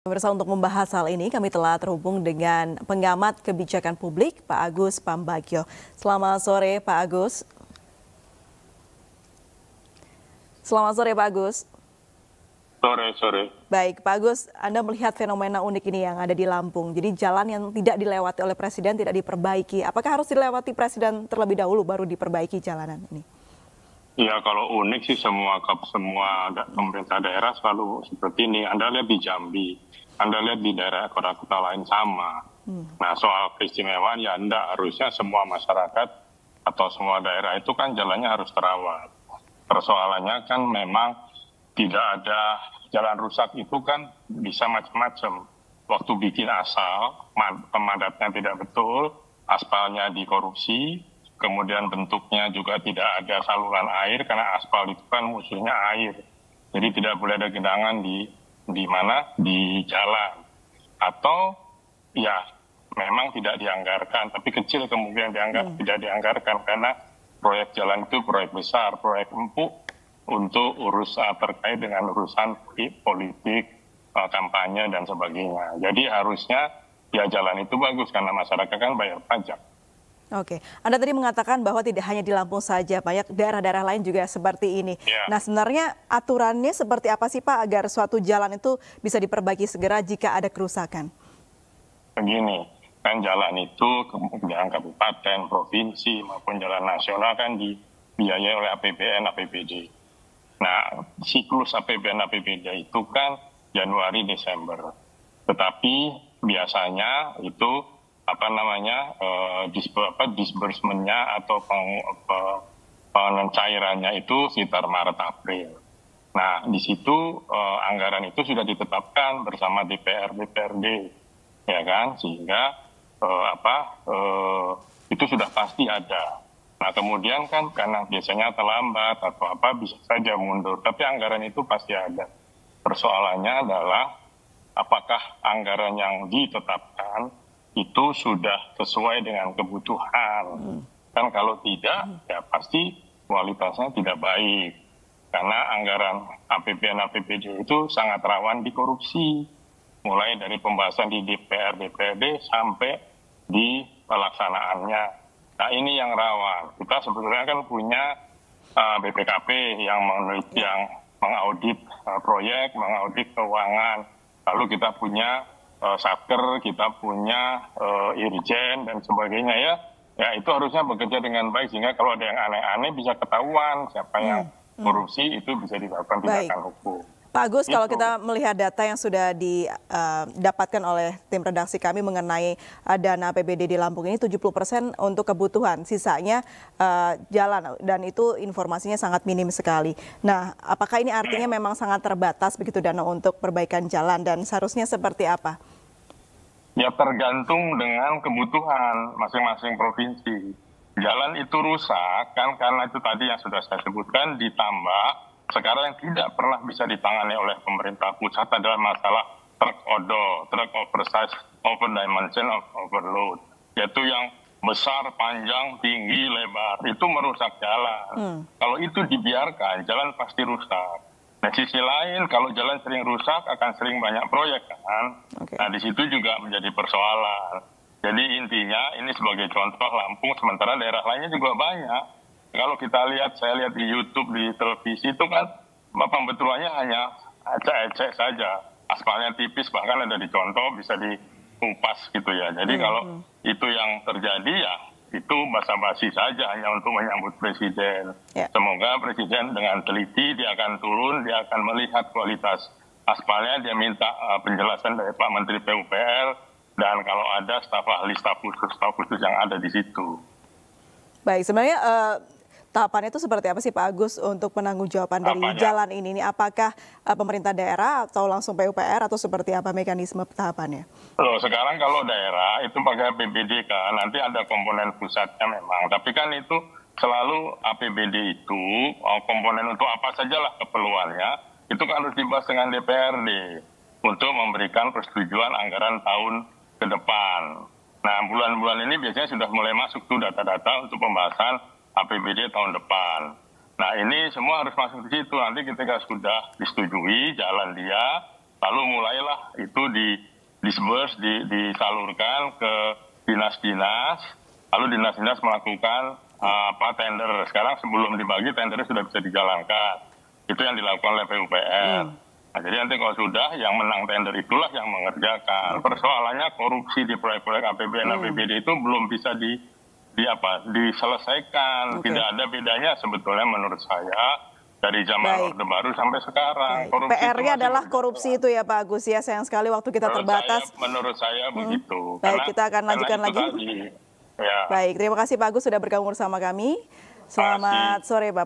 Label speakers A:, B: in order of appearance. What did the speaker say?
A: Pemirsa, untuk membahas hal ini kami telah terhubung dengan pengamat kebijakan publik Pak Agus Pambagio. Selamat sore Pak Agus. Selamat sore Pak Agus.
B: Sore.
A: Baik Pak Agus, Anda melihat fenomena unik ini yang ada di Lampung. Jadi jalan yang tidak dilewati oleh Presiden tidak diperbaiki. Apakah harus dilewati Presiden terlebih dahulu baru diperbaiki jalanan ini?
B: Ya, kalau unik sih semua pemerintah daerah selalu seperti ini. Anda lihat di Jambi, Anda lihat di daerah kota-kota lain sama. Nah, soal keistimewaan ya harusnya semua masyarakat atau semua daerah itu kan jalannya harus terawat. Persoalannya kan memang tidak ada jalan rusak itu kan bisa macam-macam. Waktu bikin aspal, pemadatnya tidak betul, aspalnya dikorupsi, kemudian bentuknya juga tidak ada saluran air karena aspal itu kan musuhnya air. Jadi tidak boleh ada genangan di mana? Di jalan. Atau ya memang tidak dianggarkan, tapi kecil kemungkinan tidak dianggarkan karena proyek jalan itu proyek besar, proyek empuk untuk terkait dengan urusan politik, kampanye dan sebagainya. Jadi harusnya ya jalan itu bagus karena masyarakat kan bayar pajak.
A: Oke, Anda tadi mengatakan bahwa tidak hanya di Lampung saja, banyak daerah-daerah lain juga seperti ini.
B: Ya.
A: Nah, sebenarnya aturannya seperti apa sih Pak agar suatu jalan itu bisa diperbaiki segera jika ada kerusakan? Begini,
B: kan jalan itu kemudian kabupaten, provinsi maupun jalan nasional kan dibiayai oleh APBN, APBD. Nah, siklus APBN, APBD itu kan Januari, Desember. Tetapi biasanya itu disbursement-nya atau pencairannya itu sekitar Maret April. Nah, di situ anggaran itu sudah ditetapkan bersama DPR, DPRD, ya kan, sehingga itu sudah pasti ada. Nah, kemudian kan karena biasanya terlambat atau bisa saja mundur, tapi anggaran itu pasti ada. Persoalannya adalah apakah anggaran yang ditetapkan itu sudah sesuai dengan kebutuhan. Kan kalau tidak, ya pasti kualitasnya tidak baik. Karena anggaran APBN, APBD itu sangat rawan dikorupsi. Mulai dari pembahasan di DPR, DPRD sampai di pelaksanaannya. Nah, ini yang rawan. Kita sebetulnya kan punya BPKP yang mengaudit proyek, mengaudit keuangan. Lalu kita punya Satker, kita punya Irjen dan sebagainya ya. Ya itu harusnya bekerja dengan baik sehingga kalau ada yang aneh-aneh bisa ketahuan siapa yang korupsi itu bisa dilakukan tindakan hukum.
A: Pak Agus, kalau kita melihat data yang sudah didapatkan oleh tim redaksi kami mengenai dana APBD di Lampung ini 70% untuk kebutuhan, sisanya jalan dan itu informasinya sangat minim sekali. Nah, apakah ini artinya memang sangat terbatas begitu dana untuk perbaikan jalan dan seharusnya seperti apa?
B: Ya tergantung dengan kebutuhan masing-masing provinsi. Jalan itu rusak kan karena itu tadi yang sudah saya sebutkan ditambah sekarang yang tidak pernah bisa ditangani oleh pemerintah pusat adalah masalah truk oversize, over dimension, overload. Yaitu yang besar, panjang, tinggi, lebar. Itu merusak jalan. Kalau itu dibiarkan, jalan pasti rusak. Nah, sisi lain, kalau jalan sering rusak, akan sering banyak proyek kan. Okay. Nah, di situ juga menjadi persoalan. Jadi intinya, ini sebagai contoh Lampung, sementara daerah lainnya juga banyak. Kalau kita lihat, saya lihat di YouTube, di televisi itu kan pembetulannya hanya ecek-ecek saja. Aspalnya tipis, bahkan ada dicontoh, bisa dikupas gitu ya. Jadi kalau itu yang terjadi ya, itu basa-basi saja hanya untuk menyambut Presiden. Semoga Presiden dengan teliti, dia akan turun, dia akan melihat kualitas aspalnya, dia minta penjelasan dari Pak Menteri PUPR, dan kalau ada staf ahli, staf khusus yang ada di situ.
A: Baik, sebenarnya tahapannya itu seperti apa sih Pak Agus untuk penangguhjawaban dari jalan ini? Apakah pemerintah daerah atau langsung PUPR atau seperti apa mekanisme tahapannya?
B: Loh, sekarang kalau daerah itu pakai APBD kan, nanti ada komponen pusatnya memang. Tapi kan itu selalu APBD itu komponen untuk apa sajalah keperluannya, itu kan harus dibahas dengan DPRD untuk memberikan persetujuan anggaran tahun ke depan. Nah, bulan-bulan ini biasanya sudah mulai masuk tuh data-data untuk pembahasan APBD tahun depan. Nah, ini semua harus masuk di situ. Nanti ketika sudah disetujui jalan dia, lalu mulailah itu disburse, disalurkan ke dinas-dinas, lalu dinas-dinas melakukan tender. Sekarang sebelum dibagi tendernya sudah bisa dijalankan. Itu yang dilakukan oleh PUPR. Nah, jadi nanti kalau sudah, yang menang tender itulah yang mengerjakan. Persoalannya korupsi di proyek-proyek APBN, APBD itu belum bisa diselesaikan. Tidak ada bedanya sebetulnya menurut saya dari zaman Orde Baru sampai sekarang.
A: PR-nya adalah korupsi itu ya Pak Agus ya. Sayang sekali waktu kita terbatas.
B: Menurut saya begitu.
A: Baik, kita akan lanjutkan lagi.
B: Ya.
A: Baik, terima kasih Pak Agus sudah bergabung bersama kami. Selamat sore Bapak.